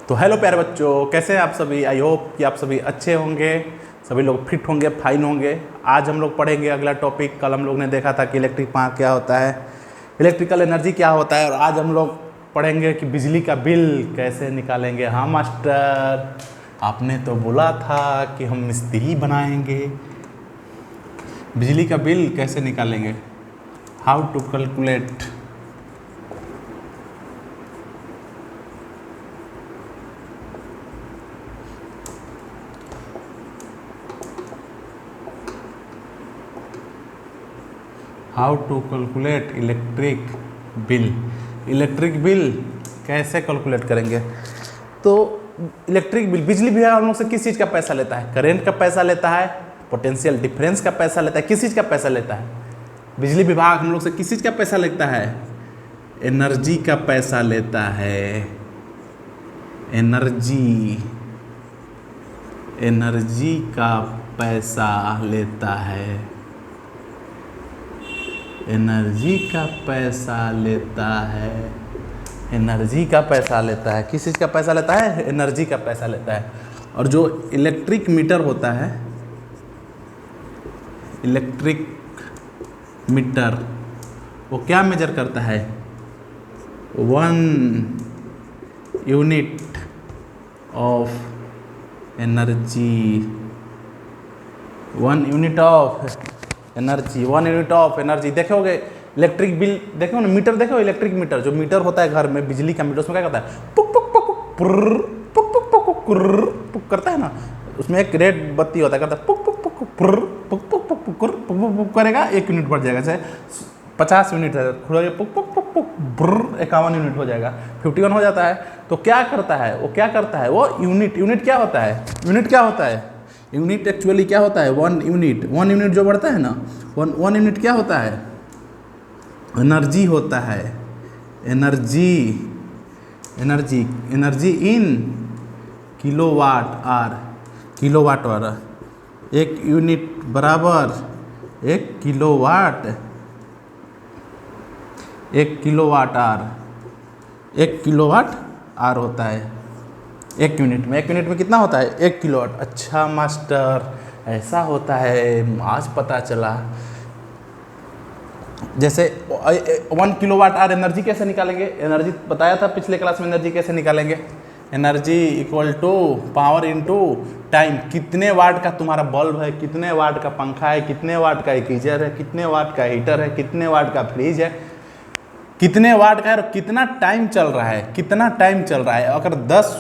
तो हेलो प्यारे बच्चों, कैसे हैं आप सभी। आई होप कि आप सभी अच्छे होंगे, सभी लोग फिट होंगे, फाइन होंगे। आज हम लोग पढ़ेंगे अगला टॉपिक। कल हम लोग ने देखा था कि इलेक्ट्रिक पावर क्या होता है, इलेक्ट्रिकल एनर्जी क्या होता है, और आज हम लोग पढ़ेंगे कि बिजली का बिल कैसे निकालेंगे। हाँ मास्टर, आपने तो बोला था कि हम मिस्त्री बनाएंगे। बिजली का बिल कैसे निकालेंगे, how to calculate. How to calculate electric bill. Electric bill कैसे कैलकुलेट करेंगे। तो इलेक्ट्रिक बिल, बिजली विभाग हम लोग से किस चीज़ का पैसा लेता है? करेंट का पैसा लेता है, पोटेंशियल डिफरेंस का पैसा लेता है। किस चीज़ का पैसा लेता है? बिजली विभाग हम लोग से किस चीज़ का पैसा लेता है? एनर्जी का पैसा लेता है। एनर्जी का पैसा लेता है। एनर्जी का पैसा लेता है। एनर्जी का पैसा लेता है। किस चीज़ का पैसा लेता है? एनर्जी का पैसा लेता है। और जो इलेक्ट्रिक मीटर होता है, इलेक्ट्रिक मीटर, वो क्या मेजर करता है? 1 unit of energy. 1 unit of energy. 1 unit of energy. देखोगे इलेक्ट्रिक बिल, देखो ना मीटर, देखो इलेक्ट्रिक मीटर, जो मीटर होता है घर में, बिजली का मीटर, उसमें क्या करता है? पुक पुक पुक पुक पुक पुक पुक पुक पुक करता है ना। उसमें एक रेड बत्ती होता है, करता है पुक पुक पुक पुक पुक पुक पुक पुक पुक करेगा, 1 यूनिट बढ़ जाएगा। जैसे 50 यूनिट है, पुक पुक पुक पुक 51 यूनिट हो जाएगा, 51 हो जाता है। तो क्या करता है वो? क्या करता है वो? यूनिट क्या होता है? यूनिट क्या होता है? यूनिट एक्चुअली क्या होता है? 1 यूनिट। 1 यूनिट जो बढ़ता है ना, 1 यूनिट क्या होता है? एनर्जी होता है। Energy in kilowatt hour. Kilowatt hour. 1 unit बराबर 1 kilowatt. 1 kilowatt hour. 1 kilowatt hour होता है 1 यूनिट में। 1 यूनिट में कितना होता है? 1 किलोवाट। अच्छा मास्टर, ऐसा होता है, आज पता चला। जैसे 1 किलोवाट आवर एनर्जी कैसे निकालेंगे? एनर्जी बताया था पिछले क्लास में, एनर्जी कैसे निकालेंगे? Energy equal to power into time. कितने वाट का तुम्हारा बल्ब है, कितने वाट का पंखा है, कितने वाट का एक गीजर है, कितने वाट का हीटर है, कितने वाट का फ्रिज है, कितने वाट का है, और कितना टाइम चल रहा है, कितना टाइम चल रहा है। अगर 10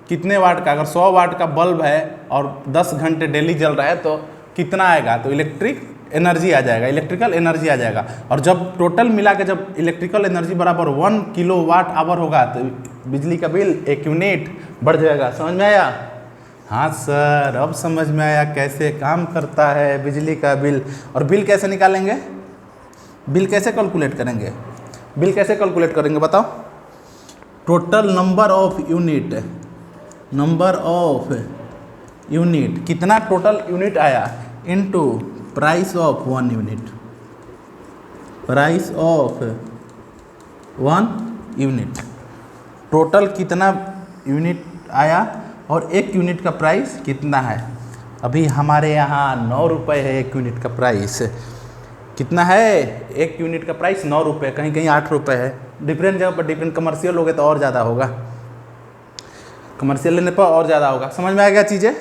कितने वाट का, अगर 100 वाट का बल्ब है और 10 घंटे डेली जल रहा है, तो कितना आएगा? तो इलेक्ट्रिक एनर्जी आ जाएगा, इलेक्ट्रिकल एनर्जी आ जाएगा। और जब टोटल मिला के जब इलेक्ट्रिकल एनर्जी बराबर 1 किलोवाट आवर होगा, तो बिजली का बिल 1 यूनिट बढ़ जाएगा। समझ में आया? हाँ सर, अब समझ में आया कैसे काम करता है बिजली का बिल। और बिल कैसे निकालेंगे? बिल कैसे कैलकुलेट करेंगे? बिल कैसे कैलकुलेट करेंगे बताओ? Total number of unit, number of unit, कितना टोटल यूनिट आया, into price of 1 unit. Price of 1 unit. Total कितना यूनिट आया और 1 यूनिट का प्राइस कितना है? अभी हमारे यहाँ 9 रुपये है 1 यूनिट का प्राइस। कितना है 1 यूनिट का प्राइस? 9 रुपये, कहीं कहीं 8 रुपये है। डिफरेंट जगह पर डिफरेंट, कमर्शियल हो गए तो और ज़्यादा होगा, कमर्शियल लेने पर और ज़्यादा होगा। समझ में आ गया? चीज़ें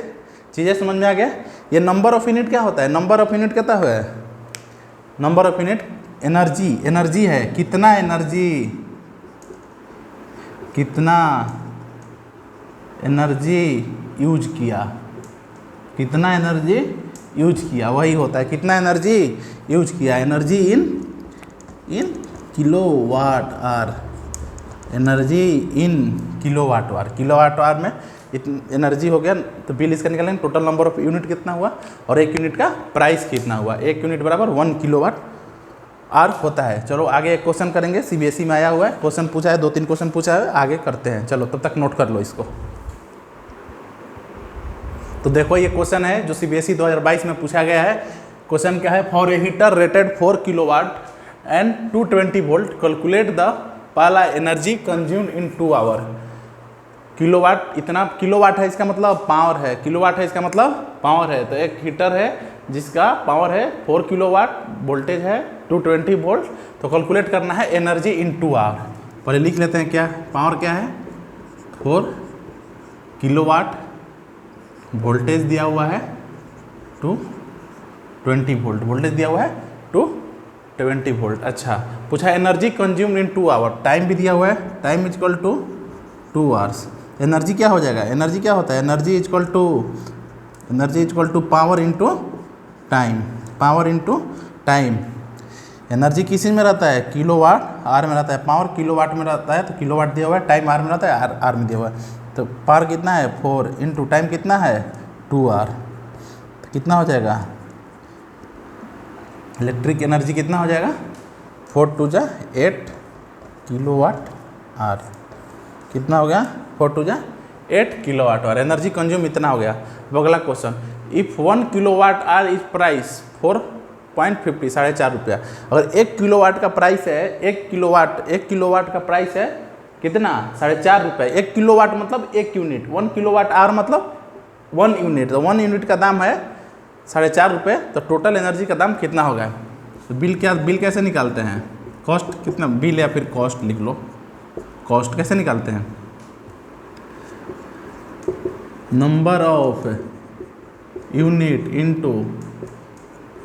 समझ में आ गया। ये नंबर ऑफ यूनिट क्या होता है? नंबर ऑफ यूनिट कितना है? नंबर ऑफ यूनिट एनर्जी है। कितना एनर्जी, कितना एनर्जी यूज किया, कितना एनर्जी यूज किया, वही होता है कितना एनर्जी यूज किया। Energy in kilowatt hour. Energy in kilowatt hour. Kilowatt hour में एनर्जी हो गया, तो बिल इसका निकालेंगे। टोटल नंबर ऑफ यूनिट कितना हुआ और 1 यूनिट का प्राइस कितना हुआ। 1 यूनिट बराबर 1 किलोवाट आवर होता है। चलो आगे एक क्वेश्चन करेंगे, सीबीएसई में आया हुआ है, क्वेश्चन पूछा है, 2-3 क्वेश्चन पूछा है, आगे करते हैं। चलो तब तक नोट कर लो इसको। तो देखो ये क्वेश्चन है जो सीबीएसई 2022 में पूछा गया है। क्वेश्चन क्या है? For a heater rated 4 kilowatt and 220 volt calculate the पहला energy consumed in 2 hour. Kilowatt, इतना किलोवाट है इसका मतलब पावर है, किलोवाट है इसका मतलब पावर है। तो एक हीटर है जिसका पावर है 4 किलोवाट, वोल्टेज है 220 वोल्ट। तो कैलकुलेट करना है एनर्जी इन 2 आवर। पहले लिख लेते हैं क्या पावर क्या है, 4 किलोवाट, वोल्टेज दिया हुआ है 220 वोल्ट, वोल्टेज दिया हुआ है 220 वोल्ट। अच्छा, पूछा energy consumed in 2 hour, time भी दिया हुआ है, time is equal to 2 hours. Energy क्या हो जाएगा, एनर्जी क्या होता है, energy is equal to power into time, power into time. Energy किस चीज़ में रहता है, किलोवाट आर में रहता है, पावर किलोवाट में रहता है तो किलोवाट दिया हुआ है, टाइम आर में रहता है, आर में दिया हुआ है। तो पावर कितना है 4 इंटू टाइम कितना है 2 आर, तो कितना हो जाएगा इलेक्ट्रिक एनर्जी कितना हो जाएगा 4 2 जा 8 किलोवाट आर, कितना हो गया 4 2 जा 8 किलोवाट आर, एनर्जी कंज्यूम इतना हो गया। अब अगला question, if 1 kilowatt hour is price 4.50 ₹4.5, अगर 1 किलोवाट का प्राइस है, 1 किलोवाट का प्राइस है कितना ₹4.5। 1 किलोवाट मतलब 1 यूनिट, 1 किलोवाट आर मतलब 1 यूनिट, तो 1 यूनिट का दाम है ₹4.5, तो टोटल एनर्जी का दाम कितना होगा। तो बिल कैसे निकालते हैं, कॉस्ट कितना, बिल या फिर कॉस्ट लिख लो, कॉस्ट कैसे निकालते हैं, number of unit into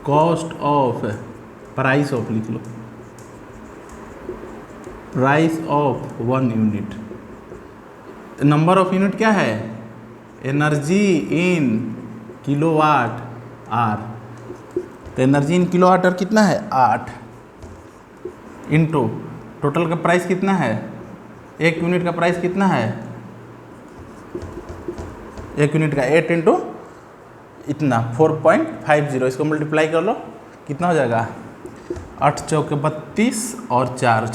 cost of price of, लिख लो price of 1 unit. Number of unit क्या है, एनर्जी इन किलोवाट आर, तो एनर्जी इन किलोवाट आर कितना है 8 इंटू टोटल का प्राइस कितना है, 1 यूनिट का प्राइस कितना है, 1 यूनिट का 8 इंटू इतना 4.50, इसको मल्टीप्लाई कर लो कितना हो जाएगा 8 चौके 32 और 4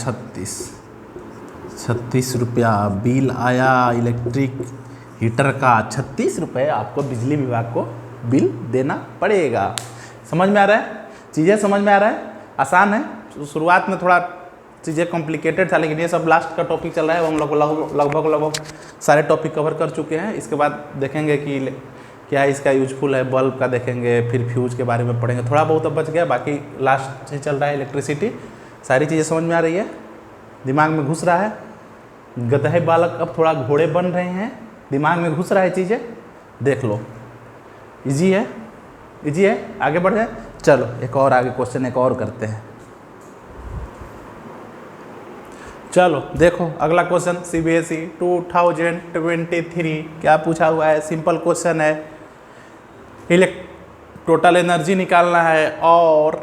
36 रुपया बिल आया इलेक्ट्रिक हीटर का। 36 रुपये आपको बिजली विभाग को बिल देना पड़ेगा। समझ में आ रहा है, चीज़ें समझ में आ रहा है, आसान है। शुरुआत में थोड़ा चीज़ें कॉम्प्लिकेटेड था, लेकिन ये सब लास्ट का टॉपिक चल रहा है, हम लोग लगभग सारे टॉपिक कवर कर चुके हैं। इसके बाद देखेंगे कि क्या इसका यूजफुल है, बल्ब का देखेंगे, फिर फ्यूज के बारे में पढ़ेंगे, थोड़ा बहुत अब बच गया, बाकी लास्ट से चल रहा है इलेक्ट्रिसिटी। सारी चीज़ें समझ में आ रही है, दिमाग में घुस रहा है, गधे बालक अब थोड़ा घोड़े बन रहे हैं, दिमाग में घुस रहा है चीज़ें, देख लो इजी है, आगे बढ़ जाए। चलो एक और आगे क्वेश्चन एक और करते हैं। चलो देखो अगला क्वेश्चन CBSE 2023 क्या पूछा हुआ है, सिंपल क्वेश्चन है। टोटल एनर्जी निकालना है और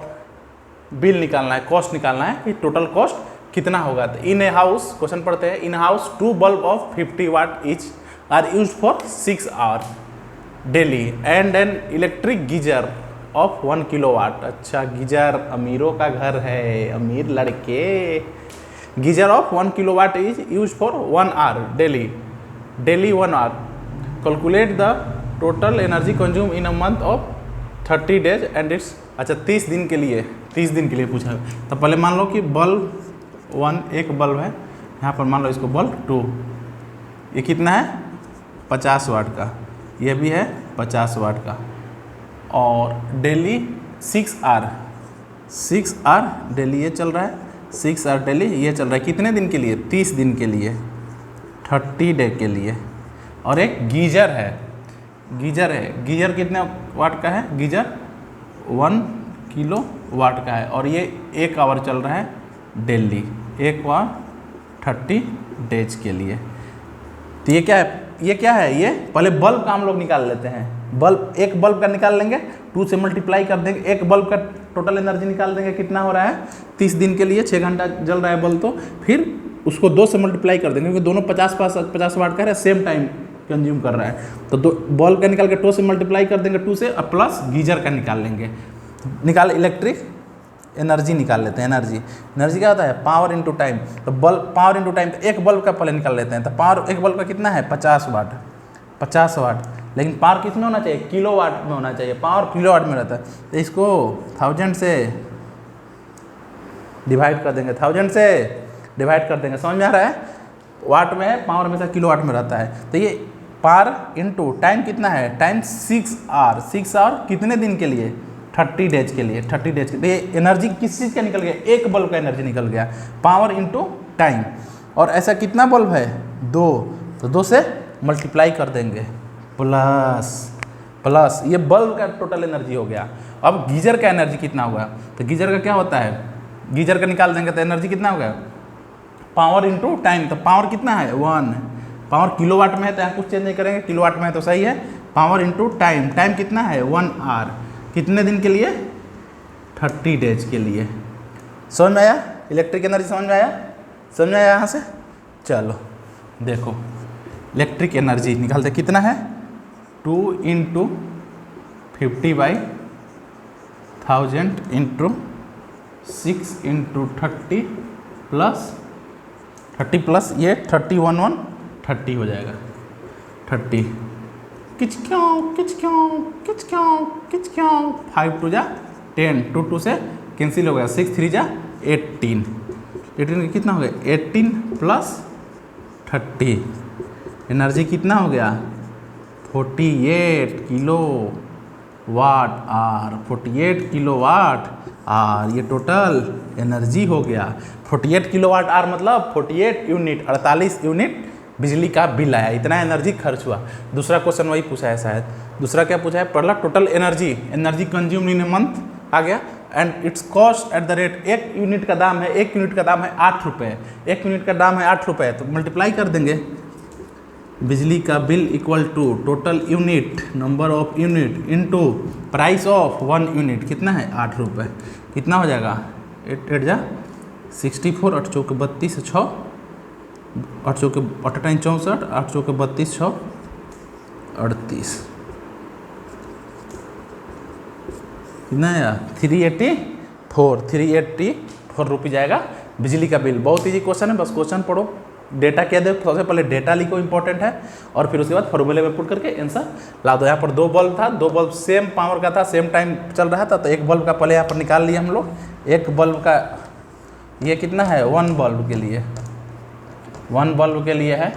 बिल निकालना है, कॉस्ट निकालना है कि टोटल कॉस्ट कितना होगा। तो इन ए हाउस, क्वेश्चन पढ़ते हैं, in house 2 bulb of 50 watt each are use for 6 hour daily and an electric geyser of 1 kilowatt. अच्छा, गीजर अमीरों का घर है, अमीर लड़के। Geyser of 1 kilowatt is use for 1 hour daily 1 hour. Calculate the total energy consume in a month of 30 days and its. अच्छा 30 दिन के लिए पूछा है। तो पहले मान लो कि बल्ब 1 एक बल्ब है, यहाँ पर मान लो इसको बल्ब 2, ये कितना है 50 वाट का, ये भी है 50 वाट का, और डेली 6 आवर डेली ये चल रहा है, 6 आवर डेली ये चल रहा है। कितने दिन के लिए, 30 दिन के लिए, 30 डे के लिए। और एक गीजर है, गीजर कितने वाट का है, गीजर 1 किलो वाट का है, और ये 1 आवर चल रहा है डेली, 1 आवर 30 डेज के लिए। तो ये क्या है, ये पहले बल्ब का हम लोग निकाल लेते हैं। एक बल्ब का निकाल लेंगे, 2 से मल्टीप्लाई कर देंगे, एक बल्ब का टोटल एनर्जी निकाल देंगे, कितना हो रहा है 30 दिन के लिए, 6 घंटा जल रहा है बल्ब, तो फिर उसको 2 से मल्टीप्लाई कर देंगे, क्योंकि दोनों 50 वाट का है, सेम टाइम कंज्यूम कर रहा है। तो बल्ब का निकाल के 2 से मल्टीप्लाई कर देंगे, 2 से, प्लस गीजर का निकाल लेंगे। इलेक्ट्रिक एनर्जी निकाल लेते हैं। एनर्जी क्या होता है, पावर इंटू टाइम। तो पावर इंटू टाइम, तो एक बल्ब का पहले निकाल लेते हैं। तो पावर एक बल्ब का कितना है 50 वाट, लेकिन पावर किस में होना चाहिए, किलोवाट में होना चाहिए, पावर किलोवाट में रहता है। तो इसको 1000 से डिवाइड कर देंगे, समझ में आ रहा है। वाट में है, पावर हमेशा किलोवाट में रहता है। तो ये पावर इनटू टाइम कितना है, टाइम 6 आवर, 6 आवर कितने दिन के लिए, 30 डेज के लिए, 30 डेज के लिए। एनर्जी किस चीज़ का निकल गया, एक बल्ब का एनर्जी निकल गया, पावर इनटू टाइम। और ऐसा कितना बल्ब है, 2, तो 2 से मल्टीप्लाई कर देंगे, प्लस ये बल्ब का टोटल एनर्जी हो गया। अब गीजर का एनर्जी कितना हुआ, तो गीजर का क्या होता है, गीजर का निकाल देंगे तो एनर्जी कितना हो गया, पावर इनटू टाइम। तो पावर कितना है 1, पावर किलोवाट में है तो यहाँ कुछ चेंज नहीं करेंगे, किलोवाट में है तो सही है। पावर इनटू टाइम, टाइम कितना है 1 आवर, कितने दिन के लिए, 30 डेज के लिए। समझ में आया, इलेक्ट्रिक एनर्जी समझ में आया, समझ में आया यहाँ से। चलो देखो इलेक्ट्रिक एनर्जी निकालते कितना है, 2 × 50/1000 × 6 × 30 प्लस ये 30 हो जाएगा, 30 किच क्यों 5 2 जा 10, 2 2 से कैंसिल हो गया, 6 3 जा 18, 18 कितना हो गया, 18 प्लस 30, एनर्जी कितना हो गया, 48 किलोवाट आवर, 48 किलोवाट आवर, ये टोटल एनर्जी हो गया। 48 किलोवाट आवर मतलब 48 यूनिट, 48 यूनिट बिजली का बिल आया, इतना एनर्जी खर्च हुआ। दूसरा क्वेश्चन वही पूछा है शायद, दूसरा क्या पूछा है, पहला total energy consumed in a month आ गया and its cost at the rate, 1 unit का दाम है, 1 यूनिट का दाम है 8 रुपये, 1 यूनिट का दाम है 8 रुपये, तो मल्टीप्लाई कर देंगे, बिजली का bill equal to total unit, number of unit into price of 1 unit, कितना है 8 रुपये, कितना हो जाएगा, 8 8 जा 64, 8 चौके 32, 6 8 चौके 8 64, 8 चौके 32, 6 38, कितना है 384 रुपये जाएगा बिजली का बिल। बहुत ईजी क्वेश्चन है, बस क्वेश्चन पढ़ो, डेटा क्या दे, सबसे पहले डेटा लिखो, इंपॉर्टेंट है, और फिर उसके बाद फॉर्मूले में पुट करके आंसर ला दो। यहाँ पर 2 बल्ब था, 2 बल्ब सेम पावर का था, सेम टाइम चल रहा था, तो एक बल्ब का पहले यहाँ पर निकाल लिए हम लोग, एक बल्ब का ये कितना है 1 बल्ब के लिए, 1 बल्ब के लिए है,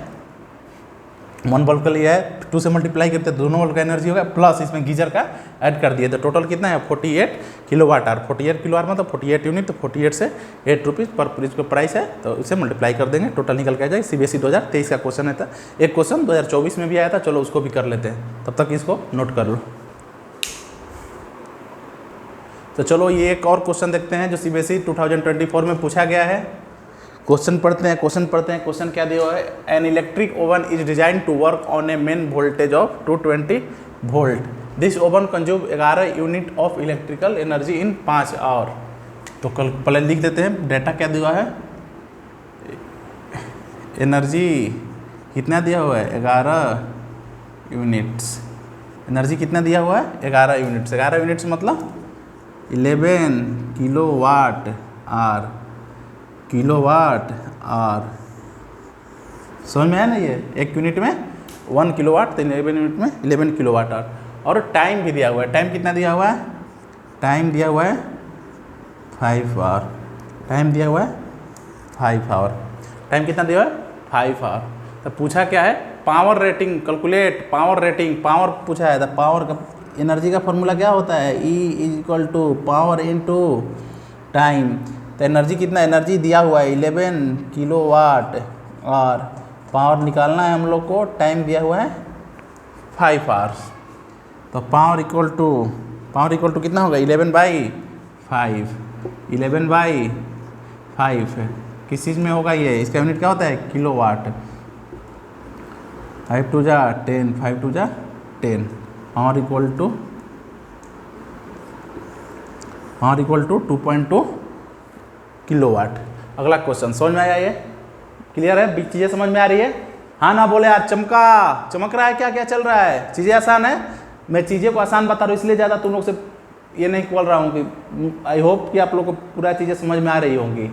1 बल्ब के लिए है, 2 से मल्टीप्लाई करते दोनों बल्ब का एनर्जी होगा, प्लस इसमें गीजर का ऐड कर दिए, तो टोटल कितना है 48 किलोवाट आवर, 48 किलोवाट मतलब 48 यूनिट, तो 48 से 8 रुपीज़ पर इसका प्राइस है, तो इसे मल्टीप्लाई कर देंगे, टोटल निकल के आ जाएगा। CBSE 2023 का क्वेश्चन है था, एक क्वेश्चन 2024 में भी आया था, चलो उसको भी कर लेते हैं, तब तक इसको नोट कर लो। तो चलो ये एक और क्वेश्चन देखते हैं जो CBSE 2024 में पूछा गया है। क्वेश्चन पढ़ते हैं, क्वेश्चन क्या दिया हुआ है, an electric oven is design to work on a main voltage of 220 volt, this oven consume 11 unit of electrical energy in 5 hour. तो कल पहले लिख देते हैं, डेटा क्या दिया हुआ है, एनर्जी कितना दिया हुआ है 11 यूनिट्स, एनर्जी कितना दिया हुआ है 11 यूनिट्स, 11 यूनिट्स मतलब 11 किलोवाट आवर, समझ में आया ना, ये 1 यूनिट में 1 किलोवाट, तो 11 यूनिट में 11 किलोवाट आवर। और टाइम भी दिया हुआ है, टाइम कितना दिया हुआ है, टाइम दिया हुआ है 5 आवर, टाइम दिया हुआ है 5 आवर, टाइम कितना दिया हुआ है 5 आवर। तो पूछा क्या है, power rating calculate, power rating, power पूछा है, तो पावर का एनर्जी का फॉर्मूला क्या होता है, E = पावर इनटू टाइम। तो एनर्जी कितना, एनर्जी दिया हुआ है 11 किलोवाट और पावर निकालना है हम लोग को, टाइम दिया हुआ है 5 आवर्स। तो पावर इक्वल टू कितना होगा 11/5, 11/5 किस चीज़ में होगा ये, इसका यूनिट क्या होता है किलोवाट, 5 2 जा 10, 5 2 जा 10, पावर इक्वल टू 2.2 किलोवाट। अगला क्वेश्चन समझ में आया, ये क्लियर है, चीज़ें समझ में आ रही है, हाँ ना बोले यार, चमक रहा है, क्या क्या चल रहा है, चीज़ें आसान है, मैं चीज़ें को आसान बता रहा हूँ, इसलिए ज़्यादा तुम लोग से ये नहीं बोल रहा हूँ कि आई होप कि आप लोग को पूरा चीज़ें समझ में आ रही होंगी,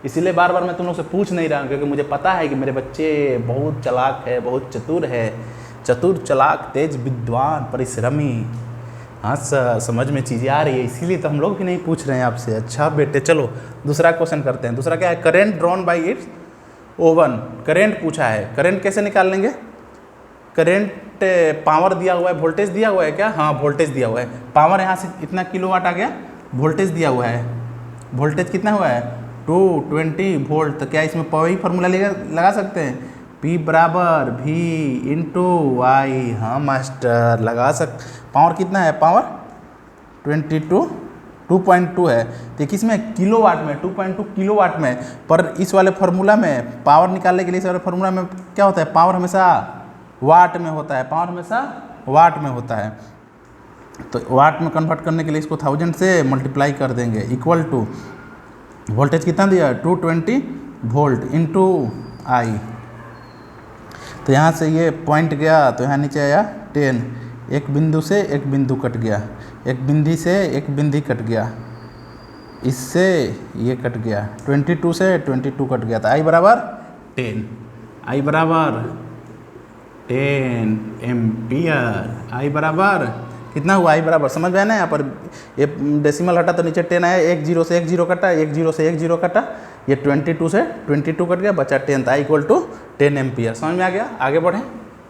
इसीलिए बार बार मैं तुम लोग से पूछ नहीं रहा हूँ, क्योंकि मुझे पता है कि मेरे बच्चे बहुत चालाक है, बहुत चतुर है, चतुर चालाक तेज विद्वान परिश्रमी, हाँ समझ में चीज़ें आ रही है, इसीलिए तो हम लोग भी नहीं पूछ रहे हैं आपसे। अच्छा बेटे चलो दूसरा क्वेश्चन करते हैं। दूसरा क्या है, current drawn by its oven, current पूछा है, करंट कैसे निकाल लेंगे? करंट पावर दिया हुआ है, वोल्टेज दिया हुआ है क्या? हाँ वोल्टेज दिया हुआ है, पावर यहाँ से इतना किलोवाट आ गया, वोल्टेज दिया हुआ है, वोल्टेज कितना हुआ है 220 वोल्ट। तो क्या इसमें वही फार्मूला लगा सकते हैं, P बराबर V इंटू वाई। हाँ मास्टर लगा पावर कितना है, पावर 2.2 है, तो किसमें किलोवाट में, 2.2 किलोवाट में। पर इस वाले फार्मूला में पावर निकालने के लिए इस वाले फार्मूला में क्या होता है, पावर हमेशा वाट में होता है, पावर हमेशा वाट में होता है। तो वाट में कन्वर्ट करने के लिए इसको 1000 से मल्टीप्लाई कर देंगे, इक्वल टू वोल्टेज कितना दिया है 220 वोल्ट इंटू आई। तो यहाँ से ये पॉइंट गया तो यहाँ नीचे आया 10, एक बिंदु से एक बिंदु कट गया, एक बिंदी से एक बिंदी कट गया, इससे ये कट गया, 22 से 22 कट गया, तो आई बराबर 10, आई बराबर 10 एम्पियर, आई बराबर कितना हुआ, आई बराबर समझ में आया ना। यहाँ पर ये डेसिमल हटा तो नीचे 10 आया, एक जीरो से एक जीरो कटा, एक जीरो से एक जीरो कटा, ये 22 से 22 कट गया, बचा 10, आई इक्वल टू 10 एम्पियर। समझ में आ गया, आगे बढ़ें,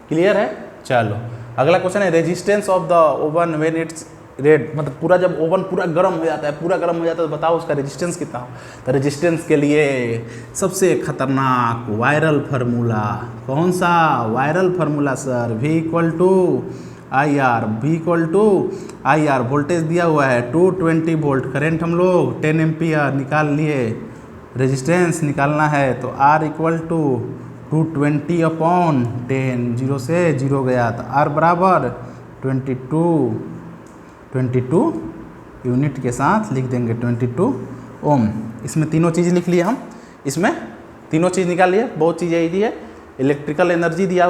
क्लियर है। चलो अगला क्वेश्चन है resistance of the oven when it's red, मतलब पूरा जब ओवन पूरा गर्म हो जाता है, पूरा गर्म हो जाता है तो बताओ उसका रेजिस्टेंस कितना हो। तो रेजिस्टेंस के लिए सबसे खतरनाक वायरल फार्मूला, कौन सा viral formula sir, V equal to I R, V equal to I R, voltage दिया हुआ है 220 वोल्ट, करंट हम लोग 10 एम्पियर निकाल लिए, रेजिस्टेंस निकालना है तो R equal to 220 upon 10, zero से जीरो गया तो R बराबर 22 यूनिट के साथ लिख देंगे 22 ओम। इसमें तीनों चीज़ लिख लिए हम, इसमें तीनों चीज़ निकाल लिए, बहुत चीज़ यही है। इलेक्ट्रिकल एनर्जी दिया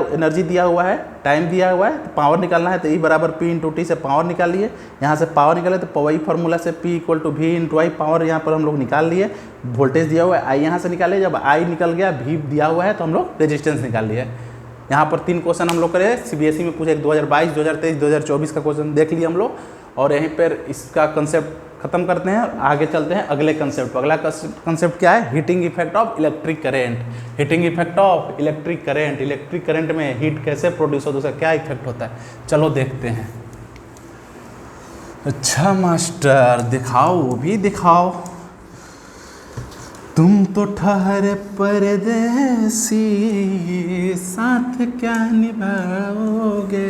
हुआ है, टाइम दिया हुआ है, तो पावर निकालना है तो E बराबर P इंटू टी से पावर निकालिए, यहाँ से पावर निकाले तो वही फार्मूला से P equal to V into I, power यहाँ पर हम लोग निकाल लिए, वोल्टेज दिया हुआ है I यहाँ से निकाले, जब I निकल गया V दिया हुआ है तो हम लोग रेजिस्टेंस निकाल लिए। यहाँ पर 3 क्वेश्चन हम लोग करे, CBSE में पूछे 2022, 2023, 2024 का क्वेश्चन देख लिए हम लोग, और यहीं पर इसका कंसेप्ट खत्म करते हैं, आगे चलते हैं अगले कंसेप्ट पर। अगला कंसेप्ट क्या है, heating effect of electric current. Heating effect of electric current, electric current में हीट कैसे प्रोड्यूस होता है, उसका क्या इफेक्ट होता है, चलो देखते हैं। अच्छा मास्टर दिखाओ, वो भी दिखाओ। तुम तो ठहरे परदेसी, साथ क्या निभाओगे,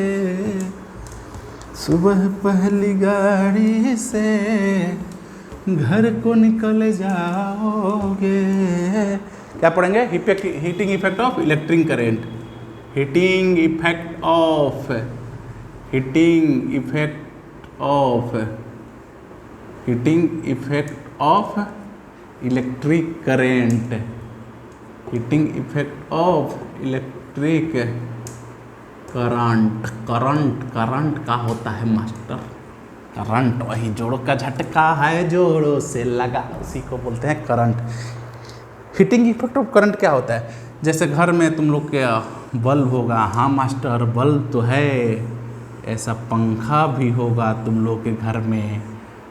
सुबह पहली गाड़ी से घर को निकल जाओगे। क्या पढ़ेंगे, heating effect of electric current, heating effect of electric current, heating effect of electric current का होता है मास्टर, करंट वही जोड़ों का झटका है, जोड़ों से लगा, उसी को बोलते हैं current. Heating effect of current क्या होता है, जैसे घर में तुम लोग के बल्ब होगा, हाँ मास्टर बल्ब तो है, ऐसा पंखा भी होगा तुम लोग के घर में।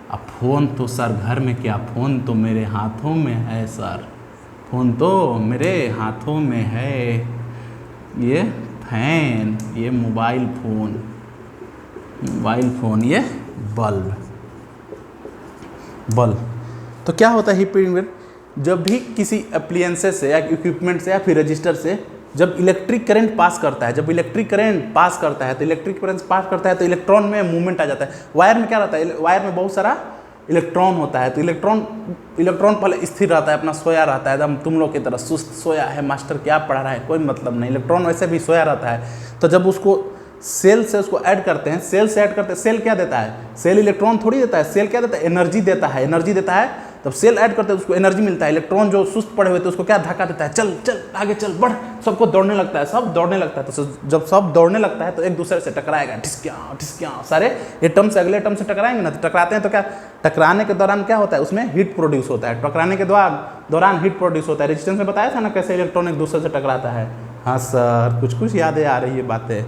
अब फ़ोन तो सर घर में क्या, फ़ोन तो मेरे हाथों में है सर, फ़ोन तो मेरे हाथों में है। ये फैन, ये मोबाइल फ़ोन, ये बल्ब। तो क्या होता है हीटिंग, जब भी किसी एप्लियंसेस से या इक्विपमेंट से या फिर रजिस्टर से जब इलेक्ट्रिक करंट पास करता है, तो इलेक्ट्रिक करंट पास करता है तो इलेक्ट्रॉन में मूवमेंट आ जाता है। वायर में क्या रहता है, वायर में बहुत सारा इलेक्ट्रॉन होता है, तो इलेक्ट्रॉन पहले स्थिर रहता है, अपना सोया रहता है, एकदम तुम लोग की तरह सुस्त सोया है, मास्टर क्या पढ़ा रहा है कोई मतलब नहीं, इलेक्ट्रॉन वैसे भी सोया रहता है। तो जब उसको सेल से उसको ऐड करते हैं, सेल क्या देता है, सेल इलेक्ट्रॉन थोड़ी देता है, सेल क्या देता है, एनर्जी देता है। तब सेल ऐड करते हैं उसको एनर्जी मिलता है, इलेक्ट्रॉन जो सुस्त पड़े हुए थे उसको क्या धक्का देता है, चल आगे चल बढ़, सबको दौड़ने लगता है, सब दौड़ने लगता है। तो जब सब दौड़ने लगता है तो एक दूसरे से टकराएगा, ठिसक्या सारे एटम से अगले एटम से टकराएंगे ना, तो टकराते हैं तो क्या, टकराने के दौरान क्या होता है, उसमें हीट प्रोड्यूस होता है, टकराने के दौरान हीट प्रोड्यूस होता है। रेजिस्टेंस में बताया था ना कैसे इलेक्ट्रॉन एक दूसरे से टकराता है। हाँ सर कुछ यादें आ रही है बातें।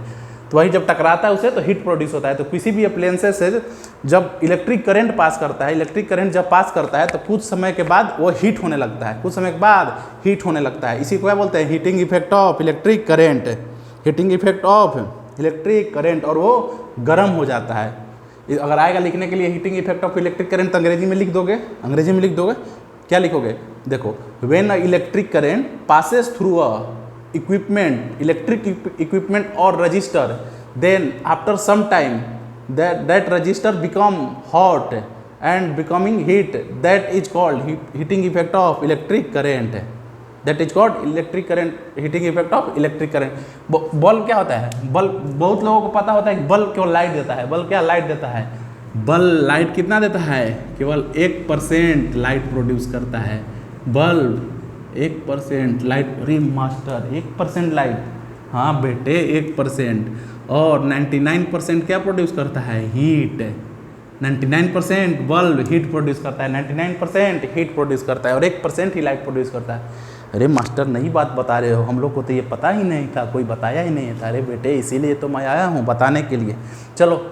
तो वही जब टकराता है उसे तो हीट प्रोड्यूस होता है। तो किसी भी अप्लायंसेस से जब इलेक्ट्रिक करंट पास करता है, इलेक्ट्रिक करंट जब पास करता है तो कुछ समय के बाद वो हीट होने लगता है, कुछ समय के बाद हीट होने लगता है। इसी को क्या बोलते हैं? Heating effect of electric current, heating effect of electric current, और वो गर्म हो जाता है। अगर आएगा लिखने के लिए heating effect of electric current तो अंग्रेजी में लिख दोगे, अंग्रेजी में लिख दोगे, क्या लिखोगे? देखो, when a electric current passes through a equipment, electric equipment or resistor, then after some time that resistor become hot and becoming heat, that is called heating effect of electric current, that is called electric current, heating effect of electric current। Bulb क्या होता है? Bulb बहुत लोगों को पता होता है कि बल्ब केवल लाइट देता है। बल्ब क्या लाइट देता है? बल्ब लाइट कितना देता है? केवल 1% लाइट प्रोड्यूस करता है बल्ब। 1% लाइट, अरे मास्टर 1% लाइट, हाँ बेटे 1%, और 99% क्या प्रोड्यूस करता है? हीट। 99% बल्ब हीट प्रोड्यूस करता है, 99% हीट प्रोड्यूस करता है, और 1% ही लाइट प्रोड्यूस करता है। अरे मास्टर नई बात बता रहे हो, हम लोग को तो ये पता ही नहीं था, कोई बताया ही नहीं था। अरे बेटे इसीलिए तो मैं आया हूँ बताने के लिए। चलो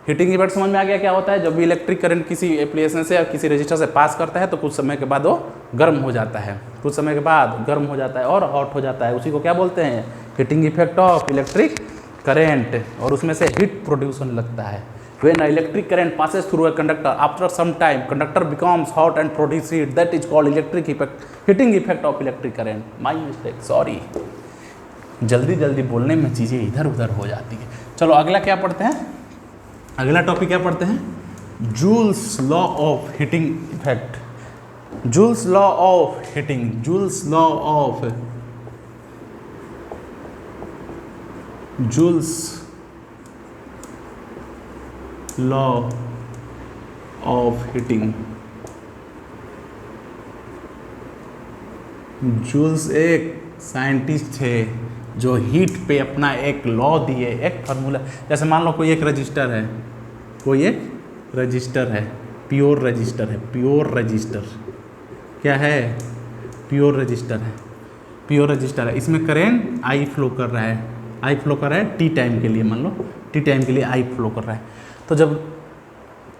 हीटिंग इफेक्ट समझ में आ गया क्या होता है? जब भी इलेक्ट्रिक करंट किसी एप्लीकेशन से या किसी रजिस्टर से पास करता है तो कुछ समय के बाद वो गर्म हो जाता है, कुछ समय के बाद गर्म हो जाता है और हॉट हो जाता है। उसी को क्या बोलते हैं? Heating effect of electric current, और उसमें से हीट प्रोड्यूस होने लगता है। When electric current passes through a conductor after some time conductor becomes hot and produce heat, that is called electric effect, heating effect of electric current. My mistake, sorry, जल्दी जल्दी बोलने में चीज़ें इधर उधर हो जाती है। चलो अगला क्या पढ़ते हैं? अगला टॉपिक क्या पढ़ते हैं? Joule's law of heating effect, Joule's law of heating, Joule's law of, Joule's law of heating. Joule's एक साइंटिस्ट थे जो हीट पे अपना एक लॉ दिए, एक फार्मूला। जैसे मान लो कोई एक रजिस्टर है, कोई एक रजिस्टर है, प्योर रजिस्टर है, प्योर रजिस्टर क्या है? प्योर रजिस्टर है, प्योर रजिस्टर है। इसमें करेंट आई फ्लो कर रहा है, आई फ्लो कर रहा है टी टाइम के लिए, मान लो टी टाइम के लिए आई फ्लो कर रहा है। तो जब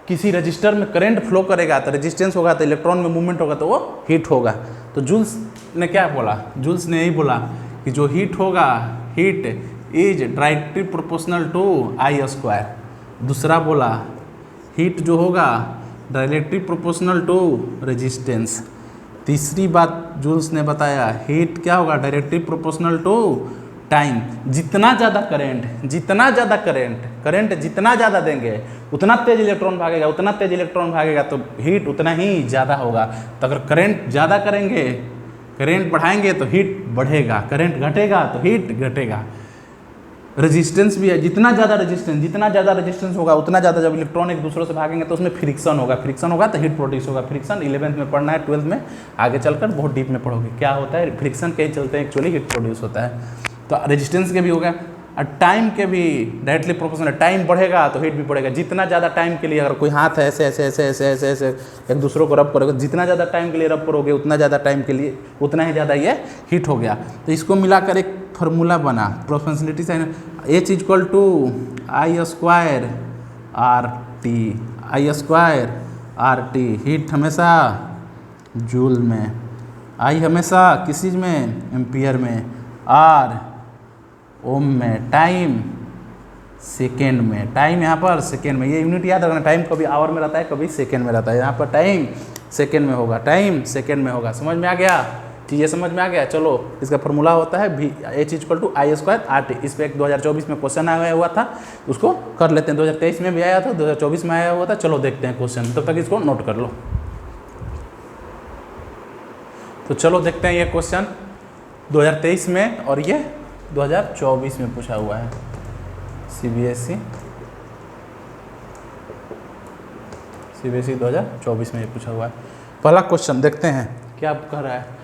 किसी रजिस्टर में करंट फ्लो करेगा तो रेजिस्टेंस होगा, तो इलेक्ट्रॉन में मूवमेंट होगा, तो वो हीट होगा। तो जूल्स ने क्या बोला? जूल्स ने यही बोला कि जो हीट होगा, heat is directly proportional to I square. दूसरा बोला हीट जो होगा डायरेक्टली प्रोपोर्शनल टू रेजिस्टेंस। तीसरी बात जूल्स ने बताया हीट क्या होगा? Directly proportional to time. जितना ज़्यादा करंट, जितना ज़्यादा करंट जितना ज़्यादा देंगे उतना तेज इलेक्ट्रॉन भागेगा, उतना तेज इलेक्ट्रॉन भागेगा तो हीट उतना ही ज़्यादा होगा। तो अगर करंट ज़्यादा करेंगे, करंट बढ़ाएंगे तो हीट बढ़ेगा, करंट घटेगा तो हीट घटेगा। रेजिस्टेंस भी है, जितना ज़्यादा रेजिस्टेंस होगा उतना ज़्यादा जब इलेक्ट्रॉन एक दूसरे से भागेंगे तो उसमें फ्रिक्शन होगा, फ्रिक्शन होगा तो हीट प्रोड्यूस होगा। फ्रिक्शन 11th में पढ़ना है, 12th में आगे चलकर बहुत डीप में पढ़ोगे क्या होता है। फ्रिक्शन के चलते एक्चुअली हीट प्रोड्यूस होता है। तो रेजिस्टेंस के भी हो गया, और टाइम के भी डायरेक्टली प्रोपोर्शनल। टाइम बढ़ेगा तो हीट भी बढ़ेगा। जितना ज़्यादा टाइम के लिए अगर कोई हाथ है ऐसे ऐसे ऐसे ऐसे ऐसे ऐसे एक दूसरे को रब करोगे, जितना ज़्यादा टाइम के लिए रब करोगे उतना ज़्यादा टाइम के लिए उतना ही ज़्यादा ये हीट हो गया। तो इसको मिलाकर एक फार्मूला बना, proportionality sign H equal to I square R T, I square R T. Heat हमेशा जूल में, आई हमेशा किस चीज़ में? एम्पियर में, आर ओम में, टाइम सेकेंड में। टाइम यहाँ पर सेकेंड में, ये यूनिट याद रखना। टाइम कभी आवर में रहता है, कभी सेकेंड में रहता है। यहाँ पर टाइम सेकेंड में होगा, टाइम सेकेंड में होगा। समझ में आ गया? चीज़ें समझ में आ गया? चलो इसका फॉर्मूला होता है भी H equal to I square R T. इस पर एक 2024 में क्वेश्चन आया हुआ था, उसको कर लेते हैं। 2023 में भी आया था, 2024 में आया हुआ था। चलो देखते हैं क्वेश्चन, तब तक इसको नोट कर लो। तो चलो देखते हैं ये क्वेश्चन 2023 में और ये 2024 में पूछा हुआ है। CBSE 2024 में ये पूछा हुआ है। पहला क्वेश्चन देखते हैं क्या कह रहा है।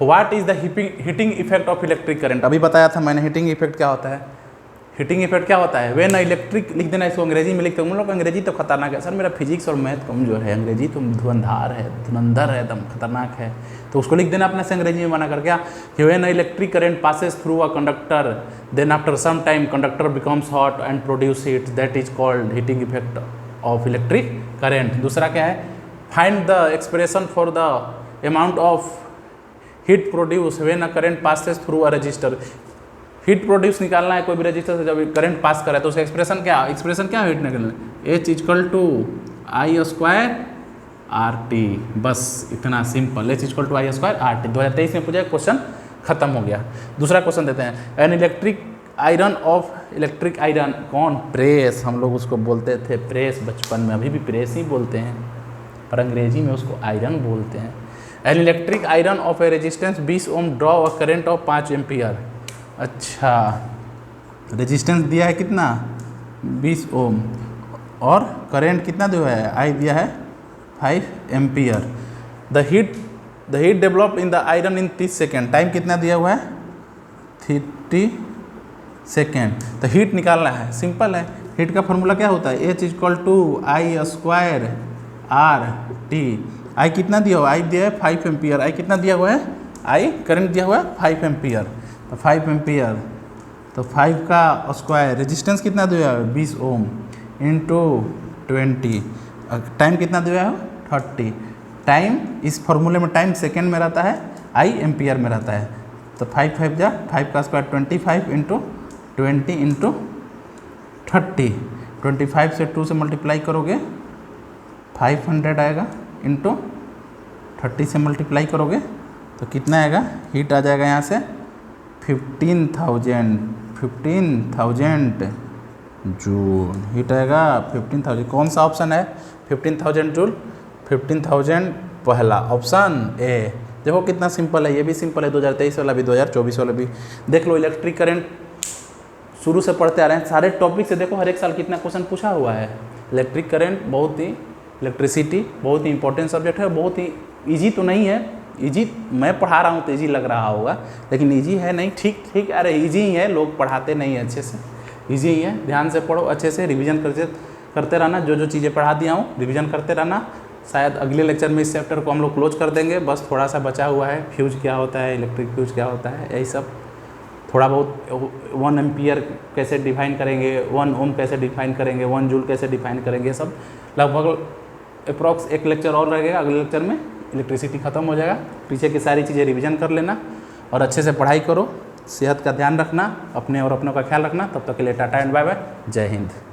What is the heating effect of electric current? अभी बताया था मैंने हीटिंग इफेक्ट क्या होता है। हीटिंग इफेक्ट क्या होता है? व्हेन इलेक्ट्रिक, लिख देना इसको, अंग्रेजी में लिखते हैं। हम लोग अंग्रेजी तो खतरनाक है सर, मेरा फिजिक्स और मैथ कमजोर है, अंग्रेजी तो धुरंधार है, धुरंधर है, एकदम खतरनाक है। तो उसको लिख देना अपने से अंग्रेजी में बना कर, क्या कि when electric current passes through a conductor then after some time conductor becomes hot and produce heat, that is called heating effect of electric current. दूसरा क्या है? Find the expression for the amount of heat produce when a current passes through a resistor. Heat produce निकालना है कोई भी register से जब current pass करे तो उसका एक्सप्रेशन क्या है हीट निकालना, H equal to I square R T, बस इतना simple, H equal to I square R T. 2023 में पूछा, क्वेश्चन खत्म हो गया। दूसरा क्वेश्चन देते हैं, an electric iron of, electric iron कौन? प्रेस, हम लोग उसको बोलते थे प्रेस बचपन में, अभी भी प्रेस ही बोलते हैं पर अंग्रेजी में उसको आयरन बोलते हैं। An electric iron of a resistance 20 ohm draw a current of 5 ampere. अच्छा, रेजिस्टेंस दिया है कितना? 20 ओम, और करंट कितना दिया है? आई दिया है 5 ampere. The heat develop in the iron in 30 second, time कितना दिया हुआ है? 30 सेकेंड। तो हीट निकालना है, सिंपल है। हीट का फॉर्मूला क्या होता है? H equal to I square R T. I कितना दिया हुआ? आई दिया है 5 एम्पियर। आई कितना दिया हुआ है? आई करंट दिया हुआ है 5 एम्पियर, तो 5 एम्पियर, तो 5 का स्क्वायर, रेजिस्टेंस कितना दिया है? 20 ओम इंटू 20, टाइम कितना दिया है? 30। टाइम, इस फॉर्मूले में टाइम सेकेंड में रहता है, आई एम्पियर में रहता है, तो 5 5 जा 5 का स्क्वायर 25 इंटू 20 इंटू 30, 25 से 2 से मल्टीप्लाई करोगे 500 आएगा, इंटू 30 से मल्टीप्लाई करोगे तो कितना आएगा? हीट आ जाएगा यहाँ से 15,000 जूल, हीट आएगा 15,000। कौन सा ऑप्शन है 15,000 जूल? 15,000 पहला ऑप्शन ए। देखो कितना सिंपल है, ये भी सिंपल है, 2023 वाला भी 2024 वाला भी। देख लो, इलेक्ट्रिक करंट शुरू से पढ़ते आ रहे हैं, सारे टॉपिक से देखो हर एक साल कितना क्वेश्चन पूछा हुआ है। इलेक्ट्रिक करंट बहुत ही, इलेक्ट्रिसिटी बहुत ही इंपॉर्टेंट सब्जेक्ट है, बहुत ही ईजी तो नहीं है, ईजी मैं पढ़ा रहा हूँ तो ईजी लग रहा होगा, लेकिन ईजी है नहीं, ठीक अरे ईजी ही है, लोग पढ़ाते नहीं है अच्छे से, ईजी ही है। ध्यान से पढ़ो, अच्छे से रिवीजन करते रहना, जो चीज़ें पढ़ा दिया हूँ रिवीजन करते रहना। शायद अगले लेक्चर में इस चैप्टर को हम लोग क्लोज कर देंगे, बस थोड़ा सा बचा हुआ है, फ्यूज क्या होता है, इलेक्ट्रिक फ्यूज क्या होता है, यही सब थोड़ा बहुत। 1 एम्पियर कैसे डिफाइन करेंगे, 1 ओम कैसे डिफाइन करेंगे, 1 जूल कैसे डिफाइन करेंगे, सब लगभग अप्रॉक्स एक लेक्चर और रहेगा। अगले लेक्चर में इलेक्ट्रिसिटी खत्म हो जाएगा। पीछे की सारी चीज़ें रिवीजन कर लेना और अच्छे से पढ़ाई करो, सेहत का ध्यान रखना, अपने और अपनों का ख्याल रखना। तब तक के लिए टाटा एंड बाय बाय, जय हिंद।